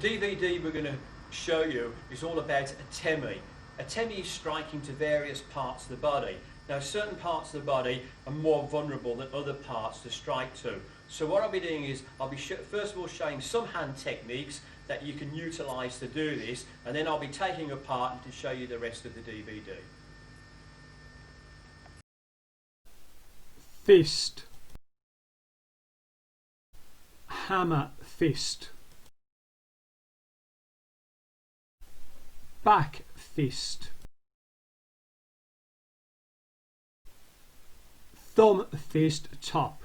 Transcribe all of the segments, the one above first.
DVD we're going to show you is all about Atemi. Atemi is striking to various parts of the body. Now certain parts of the body are more vulnerable than other parts to strike to. So what I'll be doing is I'll be first of all showing some hand techniques that you can utilise to do this, and then I'll be taking apart and to show you the rest of the DVD. Fist, hammer fist, back fist, thumb fist top,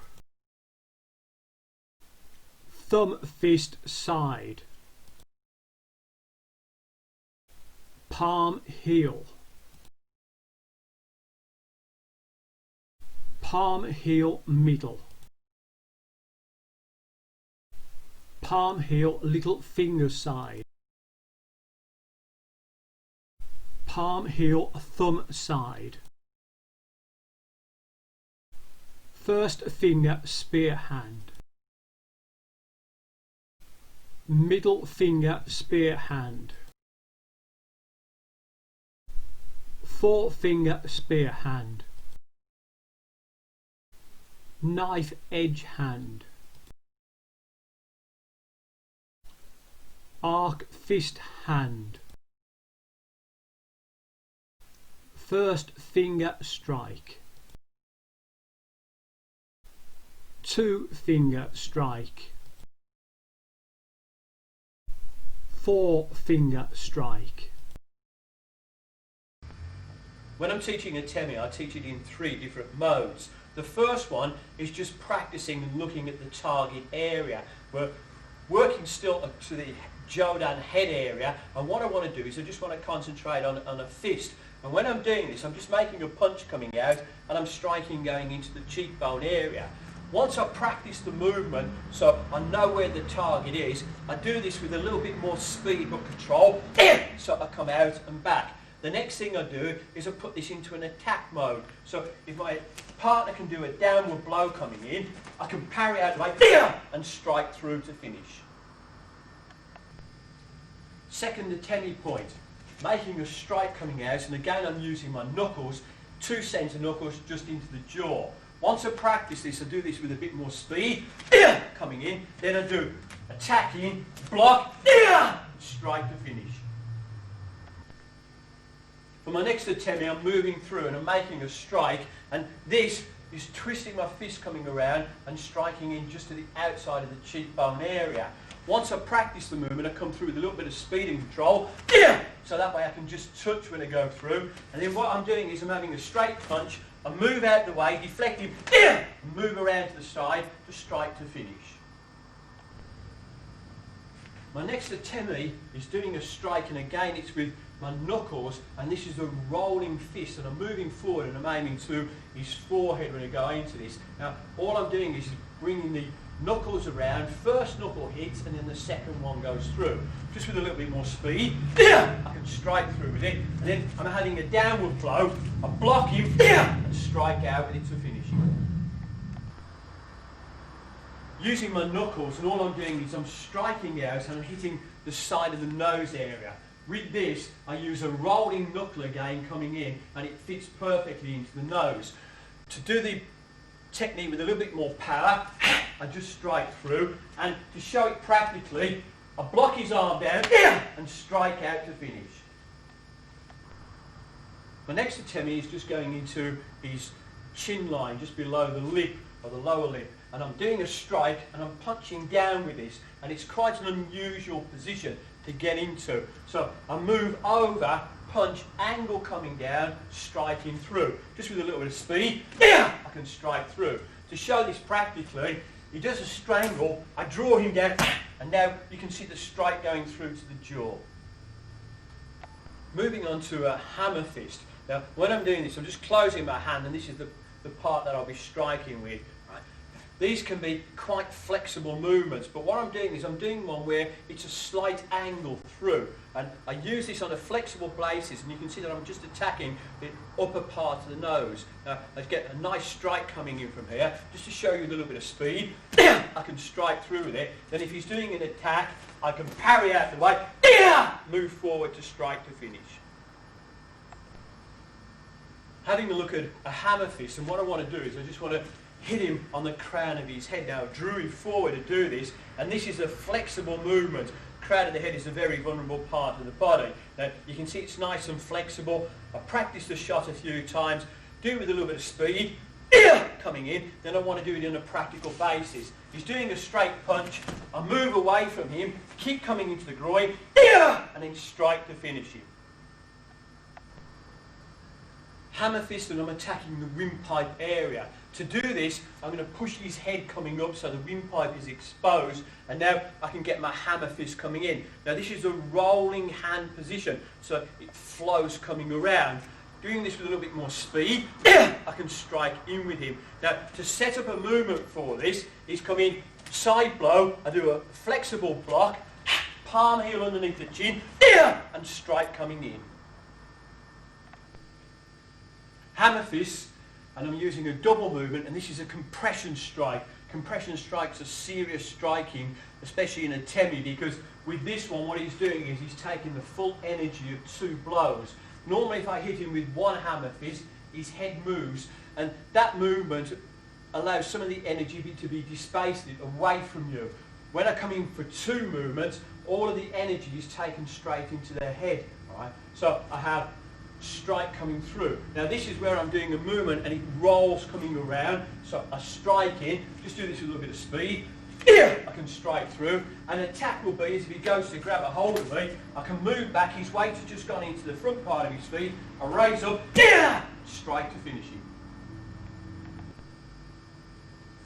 thumb fist side, palm heel, palm heel middle, palm heel little finger side, palm heel thumb side, first finger spear hand, middle finger spear hand, forefinger spear hand, knife edge hand, arc fist hand, first finger strike, two finger strike, four finger strike. When I'm teaching Atemi, I teach it in 3 different modes. The first one is just practicing and looking at the target area. We're working still up to the Jodan head area, and what I want to do is I just want to concentrate on a fist. And when I'm doing this, I'm just making a punch coming out and I'm striking going into the cheekbone area. Once I practice the movement so I know where the target is, I do this with a little bit more speed but control, so I come out and back. The next thing I do is I put this into an attack mode. So if my partner can do a downward blow coming in, I can parry out like and strike through to finish. Second Atemi point, making a strike coming out, and again I'm using my knuckles, 2 centre knuckles just into the jaw. Once I practice this, I do this with a bit more speed, coming in, then I do attacking, block, strike to finish. For my next Atemi, I'm moving through and I'm making a strike, and this is twisting my fist coming around and striking in just to the outside of the cheekbone area. Once I practice the movement, I come through with a little bit of speed and control, so that way I can just touch when I go through. And then what I'm doing is I'm having a straight punch, I move out the way, deflect him, move around to the side to strike to finish. My next Atemi is doing a strike, and again it's with my knuckles, and this is a rolling fist, and I'm moving forward and I'm aiming to his forehead when I go into this. Now all I'm doing is bringing the knuckles around, first knuckle hits and then the second one goes through. Just with a little bit more speed, I can strike through with it, and then I'm having a downward blow, I block him and strike out with it to finish. Using my knuckles, and all I'm doing is I'm striking out and I'm hitting the side of the nose area. With this, I use a rolling knuckle again coming in, and it fits perfectly into the nose. To do the technique with a little bit more power, I just strike through, and to show it practically, I block his arm down and strike out to finish. My next Atemi is just going into his chin line, just below the lip, or the lower lip, and I'm doing a strike and I'm punching down with this, and it's quite an unusual position to get into. So I move over, punch, angle coming down, striking through. Just with a little bit of speed, I can strike through. To show this practically, he does a strangle, I draw him down, and now you can see the strike going through to the jaw. Moving on to a hammer fist. Now when I'm doing this, I'm just closing my hand, and this is the part that I'll be striking with. Right? These can be quite flexible movements, but what I'm doing is I'm doing one where it's a slight angle through, and I use this on a flexible basis, and you can see that I'm just attacking the upper part of the nose. Now I get a nice strike coming in from here, just to show you a little bit of speed. I can strike through with it. Then if he's doing an attack, I can parry out the way, move forward to strike to finish. Having a look at a hammer fist, and what I want to do is I just want to hit him on the crown of his head. Now I drew him forward to do this, and this is a flexible movement. Crown of the head is a very vulnerable part of the body. Now you can see it's nice and flexible. I practiced the shot a few times, do it with a little bit of speed, coming in, then I want to do it on a practical basis. He's doing a straight punch, I move away from him, keep coming into the groin, and then strike to finish him. Hammer fist, and I'm attacking the windpipe area. To do this, I'm going to push his head coming up so the windpipe is exposed, and now I can get my hammer fist coming in. Now this is a rolling hand position, so it flows coming around. Doing this with a little bit more speed, I can strike in with him. Now to set up a movement for this, he's come in side blow, I do a flexible block, palm heel underneath the chin, and strike coming in. Hammer fist, and I'm using a double movement, and this is a compression strike. Compression strikes are serious striking, especially in Atemi, because with this one what he's doing is he's taking the full energy of two blows. Normally if I hit him with one hammer fist, his head moves, and that movement allows some of the energy to be dispersed away from you. When I come in for two movements, all of the energy is taken straight into their head. Right? So I have strike coming through. Now this is where I'm doing a movement and it rolls coming around, so I strike in, just do this with a little bit of speed, I can strike through. An attack will be is if he goes to grab a hold of me, I can move back, his weight has just gone into the front part of his feet, I raise up, strike to finish him.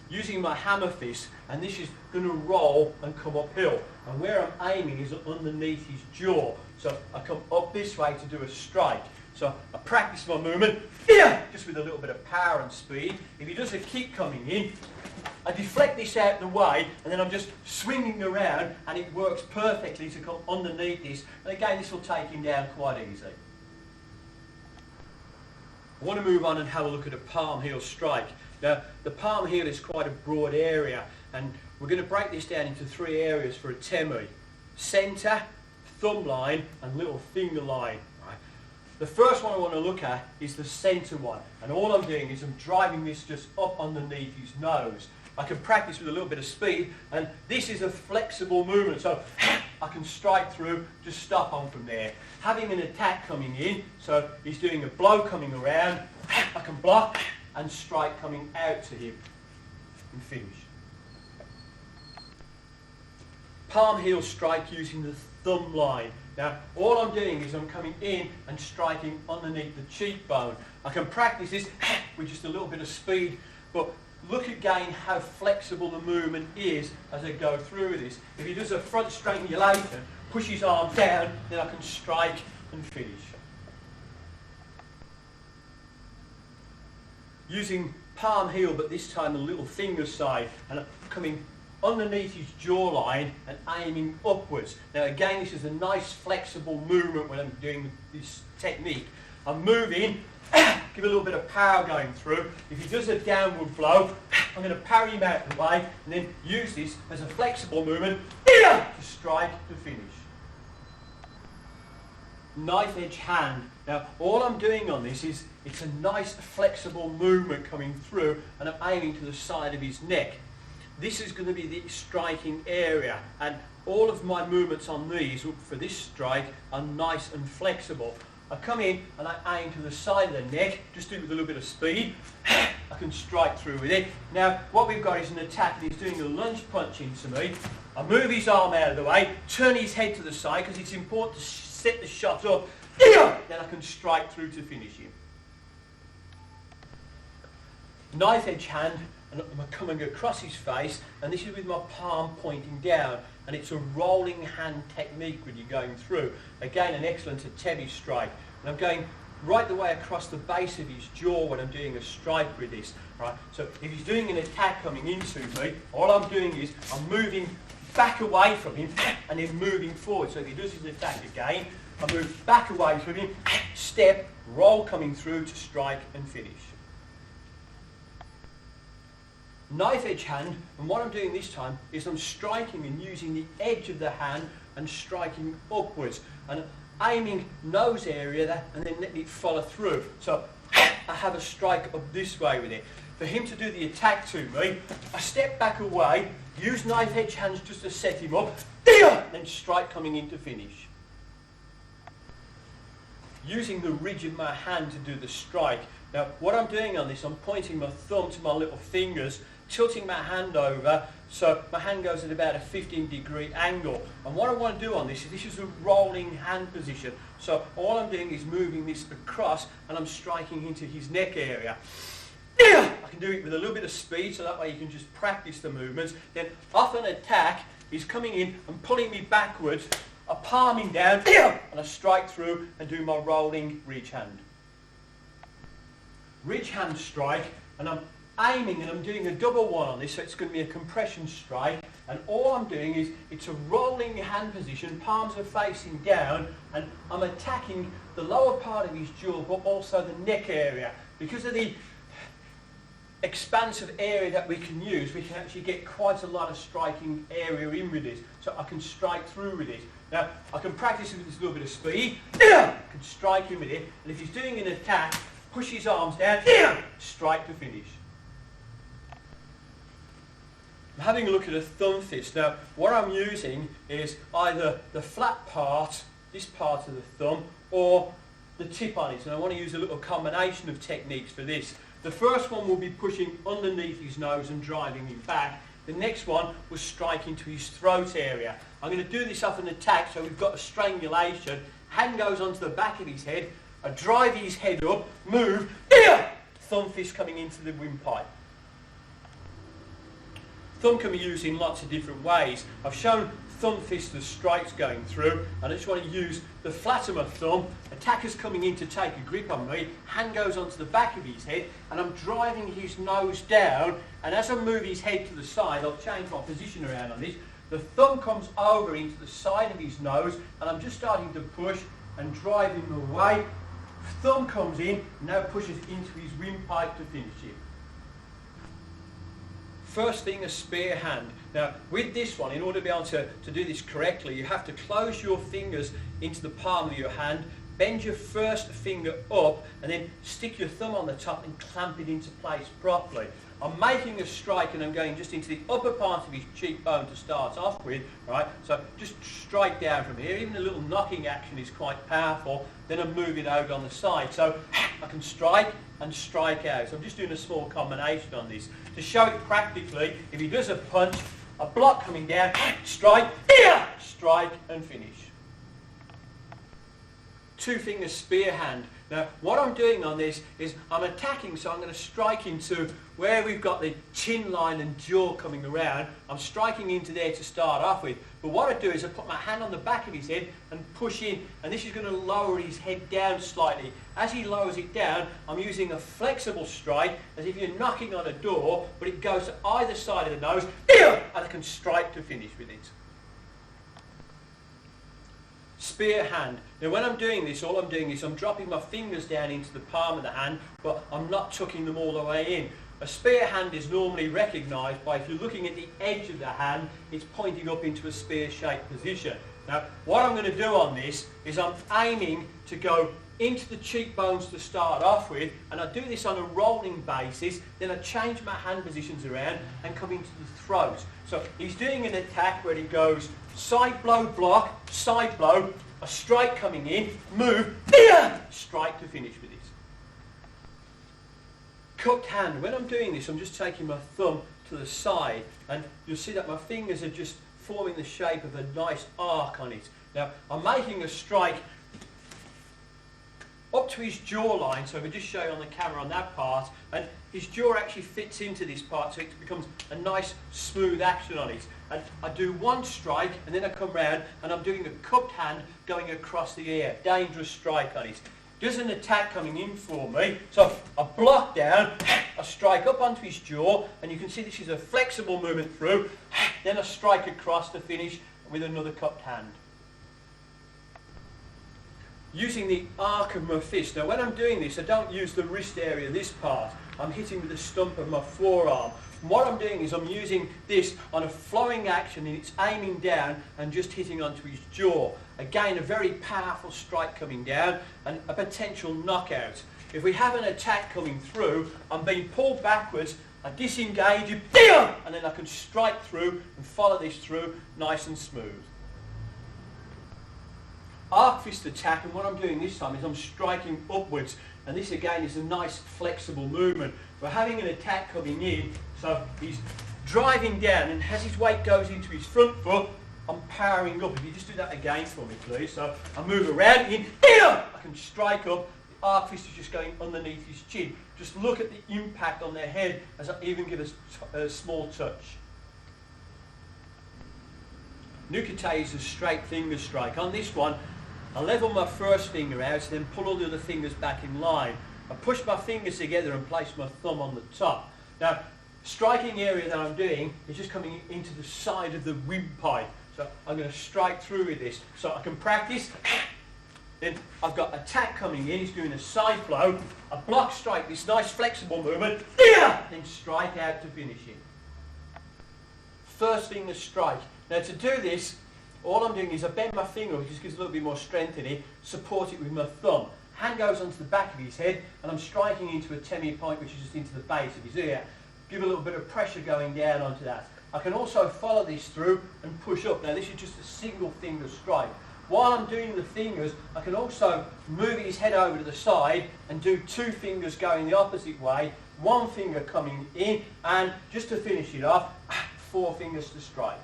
Using my hammer fist, and this is going to roll and come uphill, and where I'm aiming is underneath his jaw, so I come up this way to do a strike. So I practice my movement, just with a little bit of power and speed. If he does a kick coming in, I deflect this out the way, and then I'm just swinging around, and it works perfectly to come underneath this. And again, this will take him down quite easily. I want to move on and have a look at a palm heel strike. Now, the palm heel is quite a broad area, and we're going to break this down into three areas for Atemi: centre, thumb line, and little finger line. The first one I want to look at is the centre one, and all I'm doing is I'm driving this just up underneath his nose. I can practice with a little bit of speed, and this is a flexible movement, so I can strike through, just stop on from there. Having an attack coming in, so he's doing a blow coming around, I can block and strike coming out to him and finish. Palm heel strike using the thumb line. Now, all I'm doing is I'm coming in and striking underneath the cheekbone. I can practice this with just a little bit of speed, but look again how flexible the movement is as I go through this. If he does a front strangulation, push his arm down, then I can strike and finish. Using palm heel, but this time the little finger side, and I'm coming underneath his jawline and aiming upwards. Now again, this is a nice flexible movement when I'm doing this technique. I'm moving, give a little bit of power going through. If he does a downward blow, I'm going to parry him out the way and then use this as a flexible movement to strike to finish. Knife edge hand. Now all I'm doing on this is it's a nice flexible movement coming through, and I'm aiming to the side of his neck. This is going to be the striking area, and all of my movements on these for this strike are nice and flexible. I come in and I aim to the side of the neck, just do it with a little bit of speed. I can strike through with it. Now what we've got is an attack, and he's doing a lunge punch into me. I move his arm out of the way, turn his head to the side because it's important to set the shot up. Then I can strike through to finish him. Knife edge hand, and I'm coming across his face, and this is with my palm pointing down, and it's a rolling hand technique when you're going through. Again, an excellent Atemi strike. And I'm going right the way across the base of his jaw when I'm doing a strike with this. Right? So if he's doing an attack coming into me, all I'm doing is I'm moving back away from him and then moving forward. So if he does his attack again, I move back away from him, step, roll coming through to strike and finish. Knife edge hand, and what I'm doing this time is I'm striking and using the edge of the hand and striking upwards and aiming nose area there and then letting it follow through. So I have a strike up this way with it. For him to do the attack to me, I step back away, use knife edge hands just to set him up, and then strike coming in to finish. Using the ridge of my hand to do the strike. Now what I'm doing on this, I'm pointing my thumb to my little fingers, tilting my hand over so my hand goes at about a 15-degree angle. And what I want to do on this is a rolling hand position. So all I'm doing is moving this across and I'm striking into his neck area. I can do it with a little bit of speed so that way you can just practice the movements. Then off an attack, he's coming in and pulling me backwards, I palm him down and I strike through and do my rolling ridge hand. Ridge hand strike, and I'm aiming and I'm doing a double one on this, so it's going to be a compression strike, and all I'm doing is it's a rolling hand position, palms are facing down, and I'm attacking the lower part of his jaw but also the neck area. Because of the expansive area that we can use, we can actually get quite a lot of striking area in with this, so I can strike through with it. Now I can practice with this little bit of speed, I can strike him with it, and if he's doing an attack, push his arms down, strike to finish. I'm having a look at a thumb fist. Now what I'm using is either the flat part, this part of the thumb, or the tip on it, and I want to use a little combination of techniques for this. The first one will be pushing underneath his nose and driving him back. The next one was striking to his throat area. I'm going to do this off an attack, so we've got a strangulation. Hand goes onto the back of his head, I drive his head up, move, thumb fist coming into the windpipe. Thumb can be used in lots of different ways. I've shown thumb fist as strikes going through, and I just want to use the flat of my thumb, attacker's coming in to take a grip on me, hand goes onto the back of his head, and I'm driving his nose down, and as I move his head to the side, I'll change my position around on this, the thumb comes over into the side of his nose, and I'm just starting to push and drive him away. Thumb comes in, now pushes into his windpipe to finish it. First thing, a spear hand. Now with this one, in order to be able to do this correctly, you have to close your fingers into the palm of your hand, bend your first finger up, and then stick your thumb on the top and clamp it into place properly. I'm making a strike and I'm going just into the upper part of his cheekbone to start off with, right? So just strike down from here. Even a little knocking action is quite powerful. Then I'm moving out on the side. So I can strike and strike out. So I'm just doing a small combination on this. To show it practically, if he does a punch, a block coming down, strike, strike and finish. Two finger spear hand. Now what I'm doing on this is I'm attacking, so I'm going to strike into where we've got the chin line and jaw coming around. I'm striking into there to start off with. But what I do is I put my hand on the back of his head and push in, and this is going to lower his head down slightly. As he lowers it down, I'm using a flexible strike as if you're knocking on a door, but it goes to either side of the nose, and I can strike to finish with it. Spear hand. Now when I'm doing this, all I'm doing is I'm dropping my fingers down into the palm of the hand, but I'm not tucking them all the way in. A spear hand is normally recognised by, if you're looking at the edge of the hand, it's pointing up into a spear-shaped position. Now what I'm going to do on this is I'm aiming to go into the cheekbones to start off with, and I do this on a rolling basis, then I change my hand positions around and come into the throat. So he's doing an attack where he goes side blow, block, side blow, a strike coming in, move, strike to finish with it. Cupped hand. When I'm doing this, I'm just taking my thumb to the side, and you'll see that my fingers are just forming the shape of a nice arc on it. Now I'm making a strike up to his jawline, so we just show you on the camera on that part, and his jaw actually fits into this part, so it becomes a nice smooth action on it. And I do one strike, and then I come round and I'm doing a cupped hand going across the ear. Dangerous strike on it. There's an attack coming in for me, so I block down, I strike up onto his jaw, and you can see this is a flexible movement through, then I strike across to finish with another cupped hand. Using the arc of my fist. Now when I'm doing this, I don't use the wrist area, this part. I'm hitting with the stump of my forearm. And what I'm doing is I'm using this on a flowing action, and it's aiming down and just hitting onto his jaw. Again, a very powerful strike coming down and a potential knockout. If we have an attack coming through, I'm being pulled backwards, I disengage, and then I can strike through and follow this through nice and smooth. Arc fist attack, and what I'm doing this time is I'm striking upwards, and this again is a nice flexible movement. We're having an attack coming in, so he's driving down, and as his weight goes into his front foot, I'm powering up. If you just do that again for me, please. So I move around, I can strike up. The arc fist is just going underneath his chin. Just look at the impact on their head as I even give a small touch. Nukete is a straight finger strike. On this one, I level my first finger out, then pull all the other fingers back in line. I push my fingers together and place my thumb on the top. Now, striking area that I'm doing is just coming into the side of the windpipe. So I'm going to strike through with this. So I can practice. Then I've got attack coming in, he's doing a side flow. I block strike, this nice flexible movement, then strike out to finish it. First finger strike. Now to do this, all I'm doing is I bend my finger, which just gives a little bit more strength in it, support it with my thumb. Hand goes onto the back of his head, and I'm striking into a Atemi point, which is just into the base of his ear. Give a little bit of pressure going down onto that. I can also follow this through and push up. Now this is just a single finger strike. While I'm doing the fingers, I can also move his head over to the side and do two fingers going the opposite way, one finger coming in, and just to finish it off, 4 fingers to strike.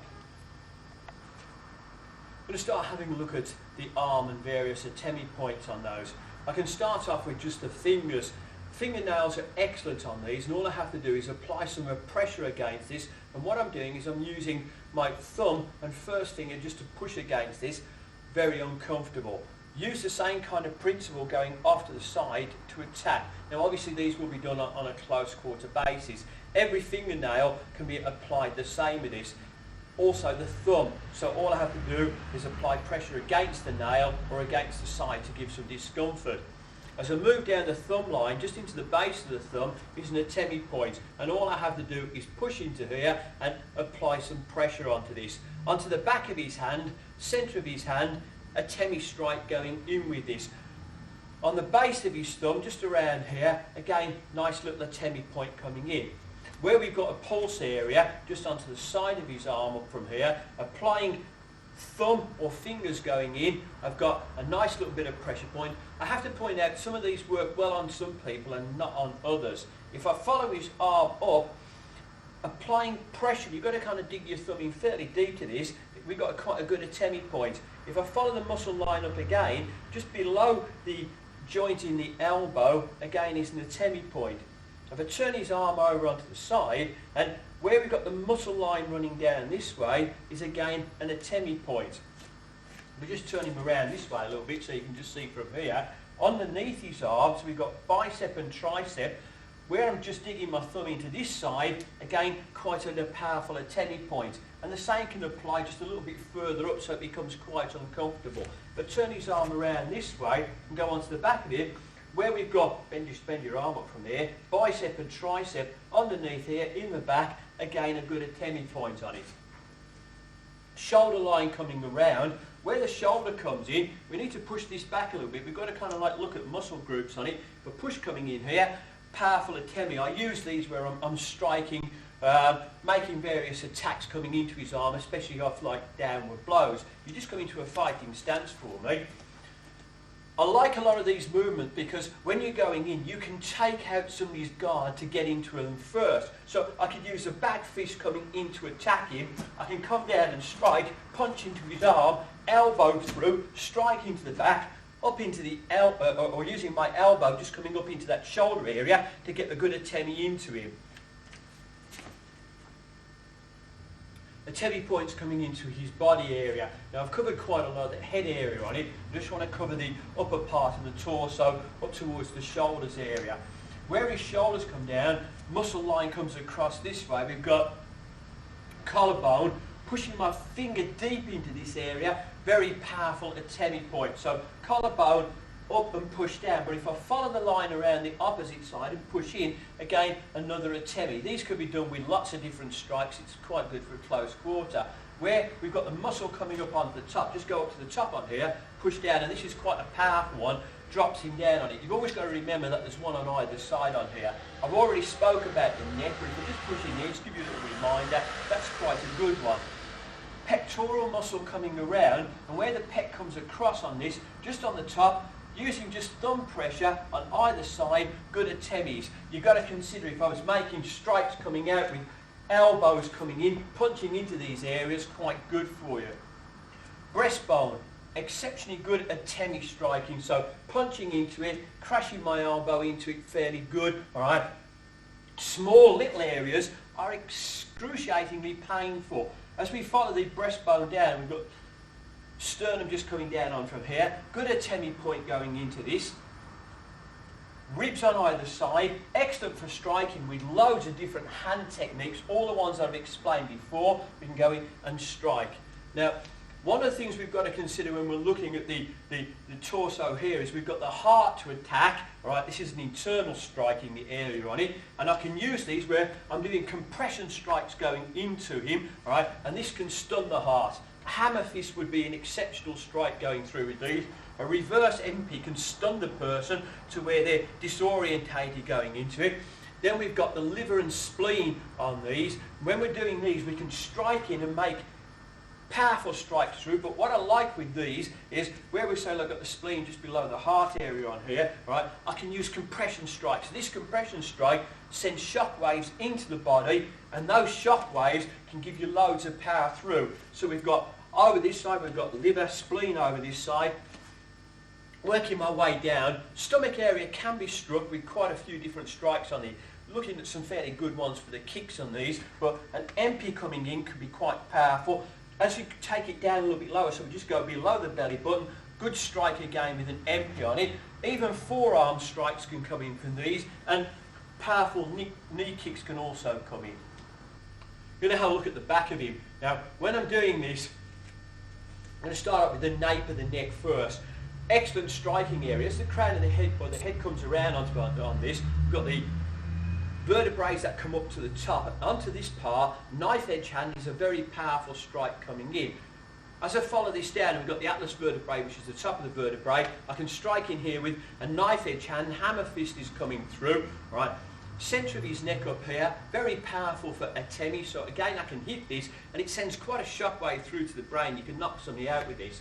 I'm going to start having a look at the arm and various Atemi points on those. I can start off with just the fingers. Fingernails are excellent on these, and all I have to do is apply some pressure against this, and what I'm doing is I'm using my thumb and first finger just to push against this. Very uncomfortable. Use the same kind of principle going off to the side to attack. Now obviously these will be done on a close quarter basis. Every fingernail can be applied the same with this. Also the thumb. So all I have to do is apply pressure against the nail or against the side to give some discomfort. As I move down the thumb line, just into the base of the thumb is an Atemi point, and all I have to do is push into here and apply some pressure onto this. Onto the back of his hand, centre of his hand, Atemi strike going in with this. On the base of his thumb, just around here, again, nice little Atemi point coming in. Where we've got a pulse area, just onto the side of his arm up from here, applying thumb or fingers going in, I've got a nice little bit of pressure point. I have to point out some of these work well on some people and not on others. If I follow his arm up, applying pressure, you've got to kind of dig your thumb in fairly deep to this. We've got quite a good Atemi point. If I follow the muscle line up again, just below the joint in the elbow, again is an Atemi point. If I turn his arm over onto the side, and where we've got the muscle line running down this way is again an Atemi point. We just turn him around this way a little bit so you can just see from here. Underneath his arms we've got bicep and tricep. Where I'm just digging my thumb into this side, again quite a powerful Atemi point. And the same can apply just a little bit further up so it becomes quite uncomfortable. But turn his arm around this way and go onto the back of it, where we've got, bend your arm up from there, bicep and tricep underneath here, in the back, again a good Atemi point on it. Shoulder line coming around, where the shoulder comes in, we need to push this back a little bit. We've got to kind of like look at muscle groups on it. But push coming in here, powerful Atemi. I use these where I'm striking, making various attacks coming into his arm, especially off like downward blows. You just come into a fighting stance for me. I like a lot of these movements because when you're going in, you can take out somebody's guard to get into them first. So I could use a back fist coming in to attack him. I can come down and strike, punch into his arm, elbow through, strike into the back, up into the elbow, or using my elbow just coming up into that shoulder area to get a good Atemi into him. Atemi points coming into his body area. Now I've covered quite a lot of the head area on it. I just want to cover the upper part of the torso up towards the shoulders area. Where his shoulders come down, muscle line comes across this way. We've got collarbone, pushing my finger deep into this area, very powerful Atemi point. So collarbone up and push down, but if I follow the line around the opposite side and push in, again another Atemi. These could be done with lots of different strikes. It's quite good for close quarter. Where we've got the muscle coming up onto the top, just go up to the top on here, push down, and this is quite a powerful one, drops him down on it. You've always got to remember that there's one on either side on here. I've already spoke about the neck, but if I just push in here, just give you a little reminder, that's quite a good one. Pectoral muscle coming around, and where the pec comes across on this, just on the top, using just thumb pressure on either side, good Atemis. You've got to consider if I was making strikes coming out with elbows coming in, punching into these areas, quite good for you. Breastbone, exceptionally good Atemi striking, so punching into it, crashing my elbow into it, fairly good, alright. Small little areas are excruciatingly painful. As we follow the breastbone down, we've got sternum just coming down on from here. Good Atemi point going into this. Ribs on either side. Excellent for striking with loads of different hand techniques. All the ones I've explained before. We can go in and strike. Now, one of the things we've got to consider when we're looking at the torso here is we've got the heart to attack. All right, this is an internal striking the area on it. And I can use these where I'm doing compression strikes going into him. All right, and this can stun the heart. Hammer fist would be an exceptional strike going through with these. A reverse MP can stun the person to where they're disorientated going into it. Then we've got the liver and spleen on these. When we're doing these, we can strike in and make powerful strikes through, but what I like with these is where we say look at the spleen just below the heart area on here, right? I can use compression strikes. This compression strike sends shock waves into the body, and those shock waves can give you loads of power through. So we've got over this side, we've got liver, spleen over this side. Working my way down, stomach area can be struck with quite a few different strikes on it. Looking at some fairly good ones for the kicks on these, but an MP coming in can be quite powerful. As you take it down a little bit lower, so we just go below the belly button, good strike again with an MP on it. Even forearm strikes can come in from these, and powerful knee kicks can also come in. You're going to have a look at the back of him. Now, when I'm doing this, I'm going to start up with the nape of the neck first. Excellent striking areas. The crown of the head, or the head comes around on this. We've got the vertebrae that come up to the top. Onto this part, knife edge hand is a very powerful strike coming in. As I follow this down, we've got the atlas vertebrae, which is the top of the vertebrae. I can strike in here with a knife edge hand. Hammer fist is coming through. Right. Centre of his neck up here, very powerful for Atemi. So again, I can hit this, and it sends quite a shockwave through to the brain. You can knock somebody out with this.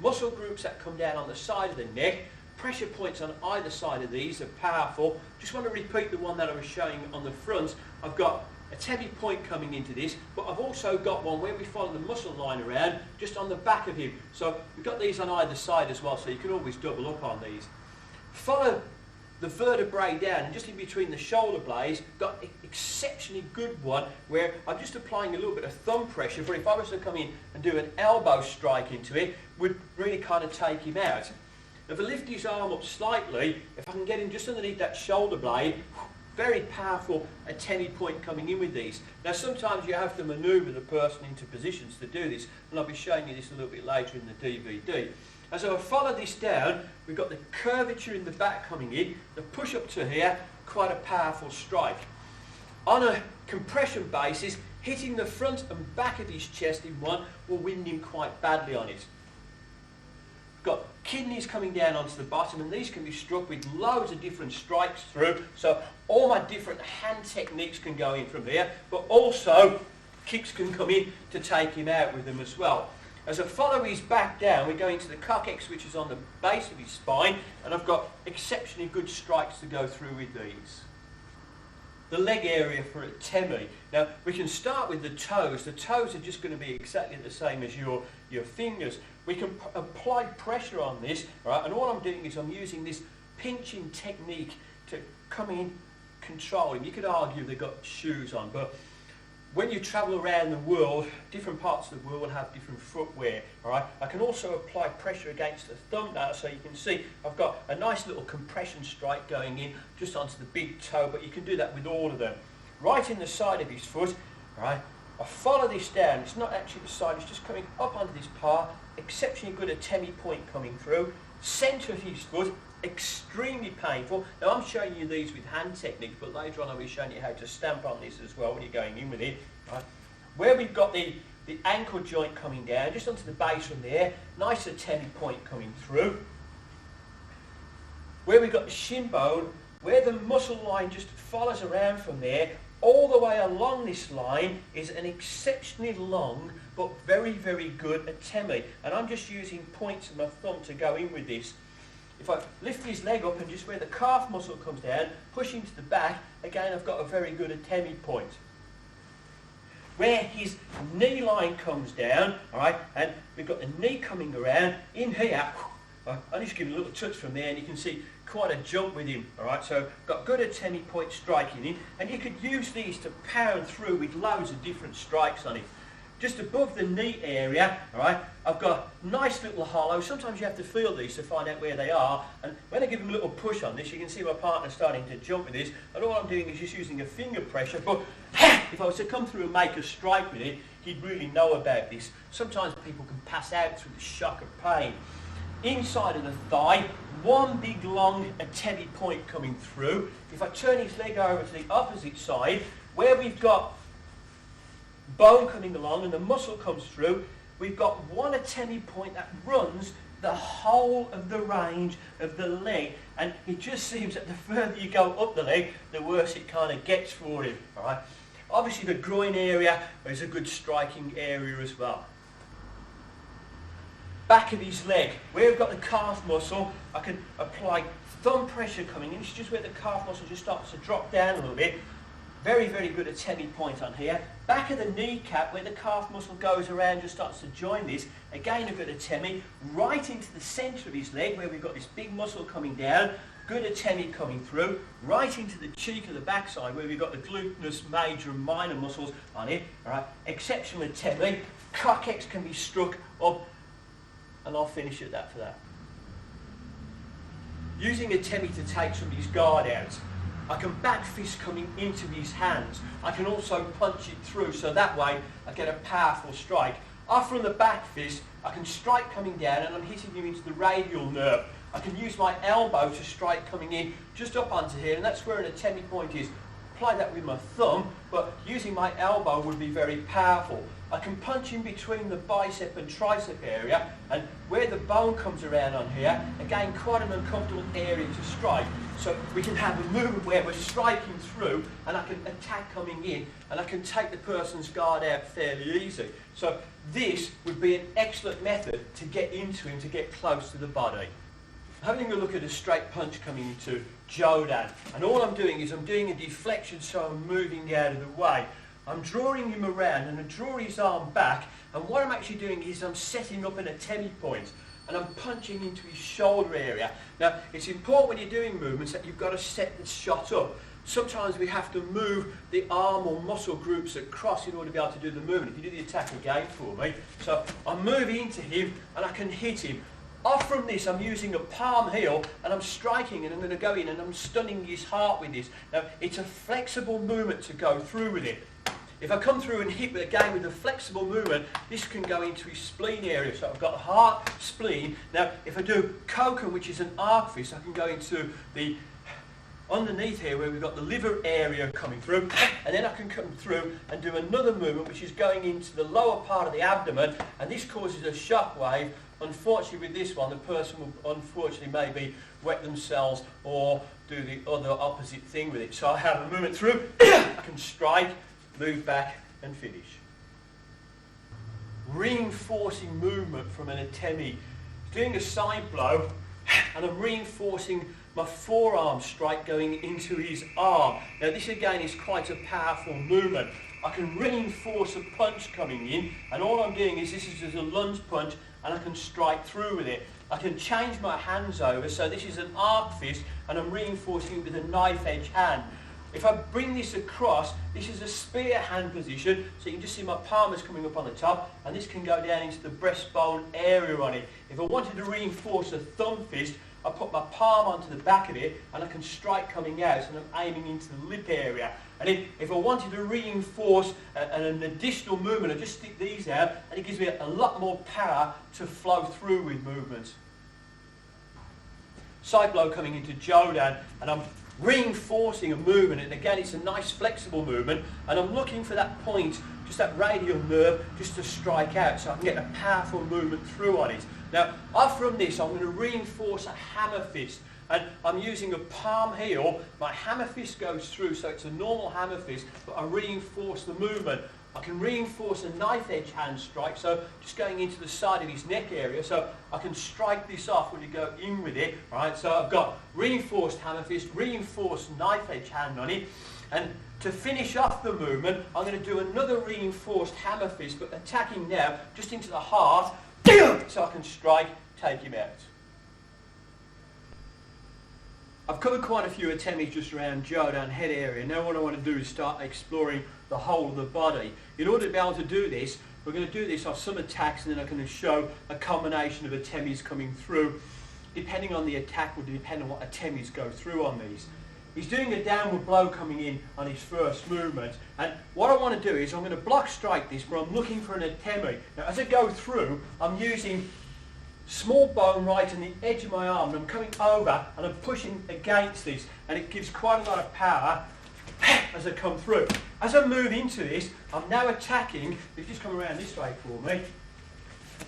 Muscle groups that come down on the side of the neck. Pressure points on either side of these are powerful. Just want to repeat the one that I was showing on the front. I've got a Atemi point coming into this, but I've also got one where we follow the muscle line around just on the back of him. So we've got these on either side as well, so you can always double up on these. Follow the vertebrae down, and just in between the shoulder blades, got an exceptionally good one where I'm just applying a little bit of thumb pressure, but if I was to come in and do an elbow strike into it, would really kind of take him out. If I lift his arm up slightly, if I can get him just underneath that shoulder blade, very powerful Atemi point coming in with these. Now sometimes you have to manoeuvre the person into positions to do this, and I'll be showing you this a little bit later in the DVD. As I follow this down, we've got the curvature in the back coming in, the push up to here, quite a powerful strike. On a compression basis, hitting the front and back of his chest in one will wind him quite badly on it. Got kidneys coming down onto the bottom, and these can be struck with loads of different strikes through, so all my different hand techniques can go in from here, but also kicks can come in to take him out with them as well. As I follow his back down, we go into the coccyx, which is on the base of his spine, and I've got exceptionally good strikes to go through with these. The leg area for Atemi. Now, we can start with the toes. The toes are just going to be exactly the same as your fingers. We can apply pressure on this, right? And all I'm doing is I'm using this pinching technique to come in, control him. You could argue they've got shoes on, but when you travel around the world, different parts of the world will have different footwear. All right. I can also apply pressure against the thumb now, so you can see I've got a nice little compression strike going in just onto the big toe, but you can do that with all of them. Right in the side of his foot, all right. I follow this down. It's not actually the side, it's just coming up onto this part. Exceptionally good Atemi point coming through. Centre of his foot, extremely painful. Now I'm showing you these with hand techniques, but later on I'll be showing you how to stamp on this as well when you're going in with it. Right. Where we've got the ankle joint coming down, just onto the base from there, nice Atemi point coming through. Where we've got the shin bone, where the muscle line just follows around from there, all the way along this line is an exceptionally long but very, very good Atemi. And I'm just using points of my thumb to go in with this. If I lift his leg up and just where the calf muscle comes down, push him to the back, again I've got a very good Atemi point. Where his knee line comes down, all right, and we've got the knee coming around, in here, I'll just give him a little touch from there and you can see quite a jump with him, all right, so got good Atemi point striking in, and you could use these to pound through with loads of different strikes on it. Just above the knee area, all right, I've got nice little hollows. Sometimes you have to feel these to find out where they are, and when I give him a little push on this, you can see my partner starting to jump with this, and all I'm doing is just using a finger pressure, but if I was to come through and make a strike with it, he'd really know about this. Sometimes people can pass out through the shock of pain. Inside of the thigh, one big long Atemi point coming through. If I turn his leg over to the opposite side, where we've got bone coming along and the muscle comes through, we've got one Atemi point that runs the whole of the range of the leg, and it just seems that the further you go up the leg, the worse it kind of gets for him. All right. Obviously the groin area is a good striking area as well. Back of his leg, where we've got the calf muscle, I can apply thumb pressure coming in. It's just where the calf muscle just starts to drop down a little bit. Very, very good Atemi point on here. Back of the kneecap, where the calf muscle goes around, just starts to join this. Again, a good Atemi. Right into the centre of his leg, where we've got this big muscle coming down. Good Atemi coming through. Right into the cheek of the backside, where we've got the gluteus major and minor muscles on it. All right, exceptional Atemi. Coccyx can be struck up, and I'll finish at that for that. Using Atemi to take somebody's guard out. I can back fist coming into his hands. I can also punch it through, so that way I get a powerful strike. Off from the back fist, I can strike coming down and I'm hitting him into the radial nerve. I can use my elbow to strike coming in just up onto here, and that's where an Atemi point is. Apply that with my thumb, but using my elbow would be very powerful. I can punch in between the bicep and tricep area, and where the bone comes around on here, again quite an uncomfortable area to strike. So we can have a movement where we're striking through and I can attack coming in and I can take the person's guard out fairly easy. So this would be an excellent method to get into him, to get close to the body. Having a look at a straight punch coming into Jodan, and all I'm doing is I'm doing a deflection, so I'm moving out of the way. I'm drawing him around and I draw his arm back, and what I'm actually doing is I'm setting up an Atemi point and I'm punching into his shoulder area. Now it's important when you're doing movements that you've got to set the shot up. Sometimes we have to move the arm or muscle groups across in order to be able to do the movement. If you do the attack again for me. So I'm moving into him and I can hit him. Off from this, I'm using a palm heel and I'm striking, and I'm going to go in and I'm stunning his heart with this. Now, it's a flexible movement to go through with it. If I come through and hit again with a flexible movement, this can go into his spleen area. So I've got heart, spleen. Now, if I do koken, which is an arc fist, I can go into the underneath here where we've got the liver area coming through, and then I can come through and do another movement which is going into the lower part of the abdomen, and this causes a shock wave. Unfortunately with this one, the person will unfortunately maybe wet themselves or do the other opposite thing with it. So I have a movement through, I can strike, move back and finish. Reinforcing movement from an Atemi. Doing a side blow and I'm reinforcing my forearm strike going into his arm. Now this again is quite a powerful movement. I can reinforce a punch coming in, and all I'm doing is this is just a lunge punch and I can strike through with it. I can change my hands over, so this is an arc fist and I'm reinforcing it with a knife edge hand. If I bring this across, this is a spear hand position, so you can just see my palm is coming up on the top, and this can go down into the breastbone area on it. If I wanted to reinforce a thumb fist, I put my palm onto the back of it, and I can strike coming out, and I'm aiming into the lip area. And if I wanted to reinforce an additional movement, I just stick these out, and it gives me a lot more power to flow through with movements. Side blow coming into Jodan, and I'm reinforcing a movement, and again it's a nice flexible movement, and I'm looking for that point, just that radial nerve, just to strike out so I can get a powerful movement through on it. Now, off from this, I'm going to reinforce a hammer fist, and I'm using a palm heel. My hammer fist goes through, so it's a normal hammer fist, but I reinforce the movement. I can reinforce a knife edge hand strike, so just going into the side of his neck area, so I can strike this off when you go in with it, right? So I've got reinforced hammer fist, reinforced knife edge hand on it, and to finish off the movement, I'm going to do another reinforced hammer fist, but attacking now just into the heart, so I can strike, take him out. I've covered quite a few Atemis just around Jodan head area. Now what I want to do is start exploring the whole of the body. In order to be able to do this, we're going to do this off some attacks, and then I'm going to show a combination of Atemis coming through. Depending on the attack will depend on what Atemis go through on these. He's doing a downward blow coming in on his first movement, and what I want to do is I'm going to block strike this, but I'm looking for an Atemi. Now as I go through, I'm using small bone right on the edge of my arm, and I'm coming over and I'm pushing against this, and it gives quite a lot of power as I come through. As I move into this, I'm now attacking. If you just come around this way for me,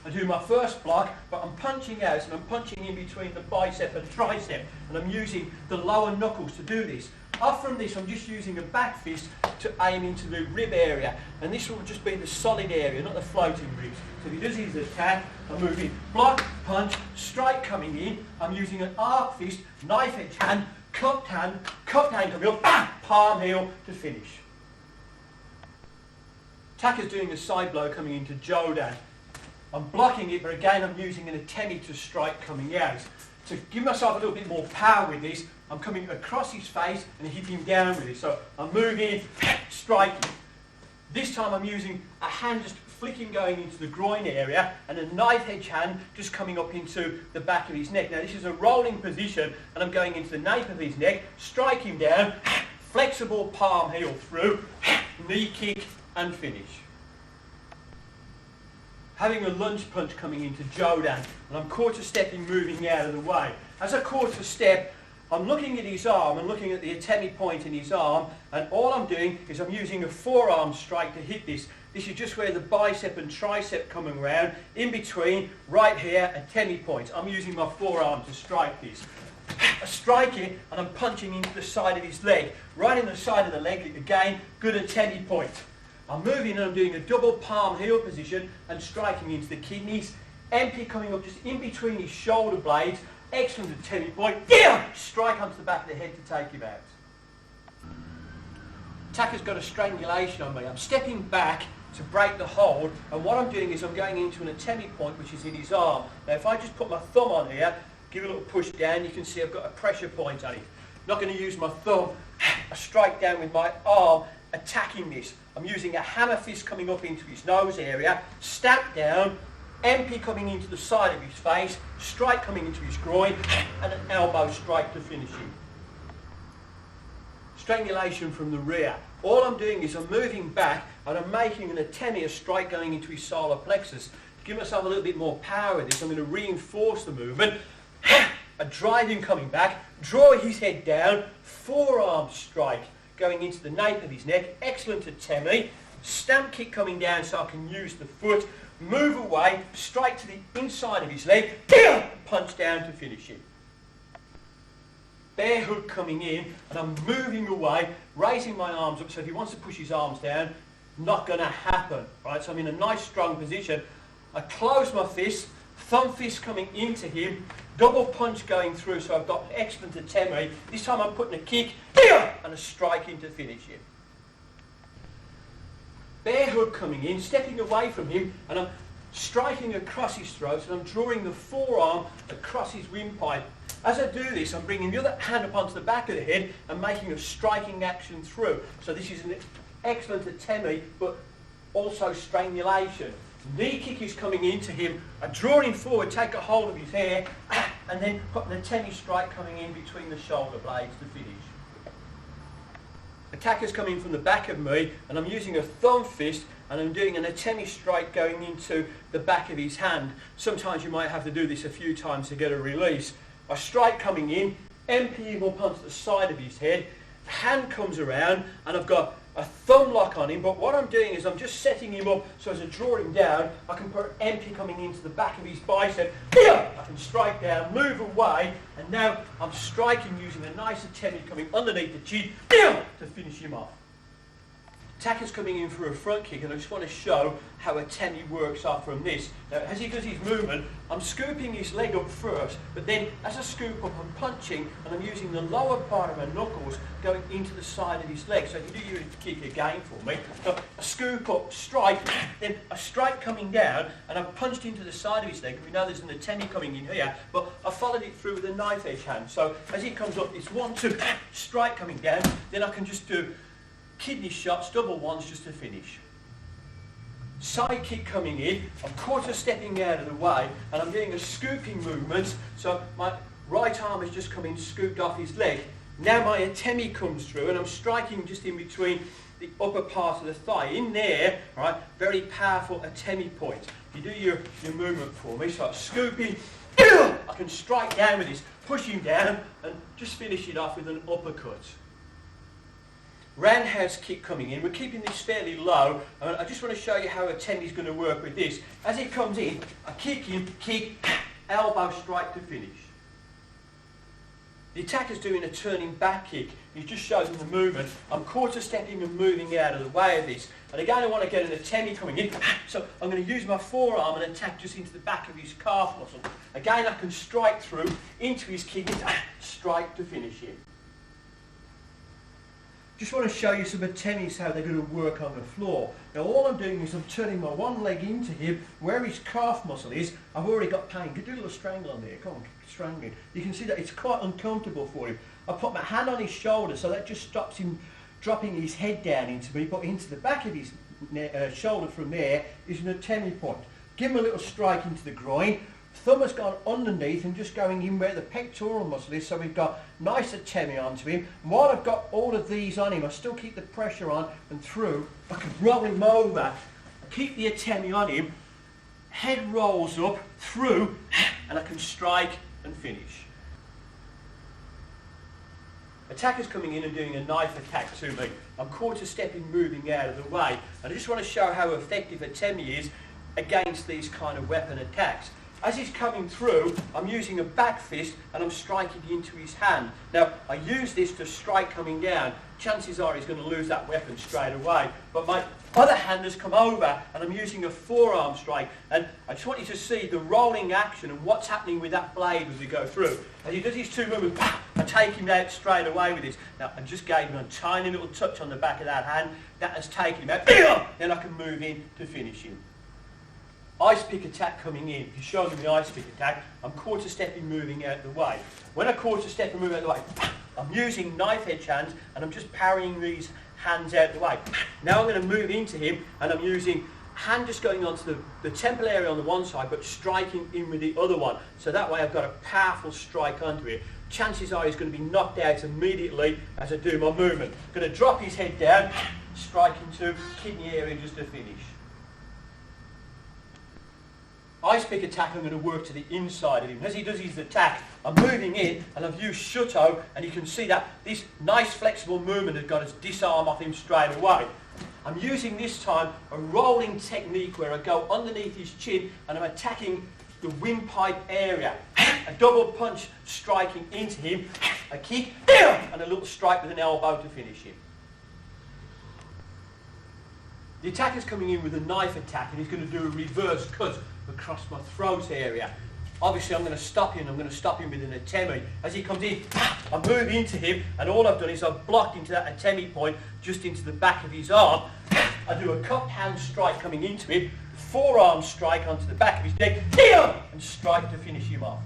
I do my first block, but I'm punching out, and I'm punching in between the bicep and tricep, and I'm using the lower knuckles to do this. Off from this, I'm just using a back fist to aim into the rib area, and this will just be the solid area, not the floating ribs. So if he does his attack, I'm moving block, punch, strike coming in. I'm using an arc fist, knife edge hand, cupped hand coming up, bang, palm heel to finish. Attacker's doing a side blow coming into Jodan. I'm blocking it, but again I'm using an Atemi to strike coming out. To give myself a little bit more power with this, I'm coming across his face and hitting him down with it. So I'm moving, striking. This time I'm using a hand just flicking going into the groin area, and a knife edge hand just coming up into the back of his neck. Now this is a rolling position, and I'm going into the nape of his neck, strike him down, flexible palm heel through, knee kick and finish. Having a lunge punch coming into Jodan, and I'm quarter stepping, moving out of the way. As I quarter step, I'm looking at his arm and looking at the Atemi point in his arm, and all I'm doing is I'm using a forearm strike to hit this. This is just where the bicep and tricep coming around, in between, right here, Atemi points. I'm using my forearm to strike this. I strike it, and I'm punching into the side of his leg. Right in the side of the leg, again, good Atemi point. I'm moving and I'm doing a double palm heel position and striking into the kidneys. MP coming up just in between his shoulder blades. Excellent Atemi point. Strike onto the back of the head to take him out. Attacker's got a strangulation on me. I'm stepping back to break the hold, and what I'm doing is I'm going into an Atemi point which is in his arm. Now if I just put my thumb on here, give a little push down, you can see I've got a pressure point on it. Not going to use my thumb. I strike down with my arm, attacking this. I'm using a hammer fist coming up into his nose area, stamp down, MP coming into the side of his face, strike coming into his groin, and an elbow strike to finish him. Strangulation from the rear. All I'm doing is I'm moving back and I'm making an Atemi, a strike going into his solar plexus. To give myself a little bit more power with this, I'm going to reinforce the movement. I drive him coming back, draw his head down, forearm strike going into the nape of his neck. Excellent Atemi. Stamp kick coming down so I can use the foot. Move away, strike to the inside of his leg, punch down to finish him. Bear hook coming in, and I'm moving away, raising my arms up, so if he wants to push his arms down, not going to happen. Right? So I'm in a nice strong position. I close my fist, thumb fist coming into him, double punch going through, so I've got an excellent Atemi. This time I'm putting a kick and a strike in to finish him. Bear hook coming in, stepping away from him, and I'm striking across his throat, and I'm drawing the forearm across his windpipe. As I do this, I'm bringing the other hand up onto the back of the head and making a striking action through. So this is an excellent Atemi, but also strangulation. Knee kick is coming into him. I draw him forward, take a hold of his hair, and then put an Atemi strike coming in between the shoulder blades to finish. Attacker's coming from the back of me, and I'm using a thumb fist, and I'm doing an Atemi strike going into the back of his hand. Sometimes you might have to do this a few times to get a release. I strike coming in, MP him up onto the side of his head, hand comes around, and I've got a thumb lock on him, but what I'm doing is I'm just setting him up so as I draw him down, I can put an MP coming into the back of his bicep. I can strike down, move away, and now I'm striking using a nice Atemi coming underneath the chin to finish him off. Attacker's coming in for a front kick, and I just want to show how Atemi works off from this. Now, as he does his movement, I'm scooping his leg up first, but then as I scoop up, I'm punching, and I'm using the lower part of my knuckles going into the side of his leg. So if you do your kick again for me, so I scoop up, strike, then a strike coming down, and I've punched into the side of his leg. We know there's an Atemi coming in here, but I followed it through with a knife edge hand. So as he comes up, it's 1, 2, strike coming down, then I can just do kidney shots, double ones just to finish. Side kick coming in, I'm quarter stepping out of the way, and I'm doing a scooping movement, so my right arm has just come in, scooped off his leg. Now my Atemi comes through, and I'm striking just in between the upper part of the thigh. In there, right, very powerful Atemi point. You do your movement for me, so I'm scooping, I can strike down with this, push him down, and just finish it off with an uppercut. Roundhouse kick coming in. We're keeping this fairly low. I just want to show you how Atemi is going to work with this. As it comes in, I kick him, kick, elbow strike to finish. The attacker's doing a turning back kick. He just shows him the movement. I'm quarter stepping and moving out of the way of this. And again, I want to get an Atemi coming in. So I'm going to use my forearm and attack just into the back of his calf muscle. Again, I can strike through into his kick, strike to finish him. Just want to show you some Atemis, how they're going to work on the floor. Now all I'm doing is I'm turning my one leg into him, where his calf muscle is, I've already got pain. Could do a little strangle on there, come on, strangling. You can see that it's quite uncomfortable for him. I put my hand on his shoulder, so that just stops him dropping his head down into me, but into the back of his shoulder from there is an Atemi point. Give him a little strike into the groin. Thumb has gone underneath and just going in where the pectoral muscle is, so we've got nice Atemi onto him. And while I've got all of these on him, I still keep the pressure on and through. I can roll him over, keep the Atemi on him, head rolls up, through, and I can strike and finish. Attacker's coming in and doing a knife attack to me. I'm quarter stepping, moving out of the way. And I just want to show how effective Atemi is against these kind of weapon attacks. As he's coming through, I'm using a back fist and I'm striking into his hand. Now, I use this to strike coming down. Chances are he's going to lose that weapon straight away. But my other hand has come over and I'm using a forearm strike. And I just want you to see the rolling action and what's happening with that blade as we go through. As he does his two movements, I take him out straight away with this. Now, I just gave him a tiny little touch on the back of that hand. That has taken him out. Then I can move in to finish him. Ice pick attack coming in. If you show them the ice pick attack, I'm quarter stepping, moving out the way. When I quarter step and move out the way, I'm using knife edge hands and I'm just parrying these hands out the way. Now I'm going to move into him and I'm using hand just going onto the temple area on the one side but striking in with the other one. So that way I've got a powerful strike onto it. Chances are he's going to be knocked out immediately as I do my movement. I'm going to drop his head down, strike into kidney area just to finish. Ice pick attack, I'm going to work to the inside of him. As he does his attack, I'm moving in and I've used Shuto, and you can see that this nice flexible movement has got his disarm off him straight away. I'm using this time a rolling technique where I go underneath his chin and I'm attacking the windpipe area. A double punch striking into him, a kick and a little strike with an elbow to finish him. The attacker's coming in with a knife attack and he's going to do a reverse cut across my throat area. Obviously I'm going to stop him. I'm going to stop him with an Atemi. As he comes in, I move into him and all I've done is I've blocked into that Atemi point just into the back of his arm. I do a cupped hand strike coming into him, forearm strike onto the back of his neck, and strike to finish him off.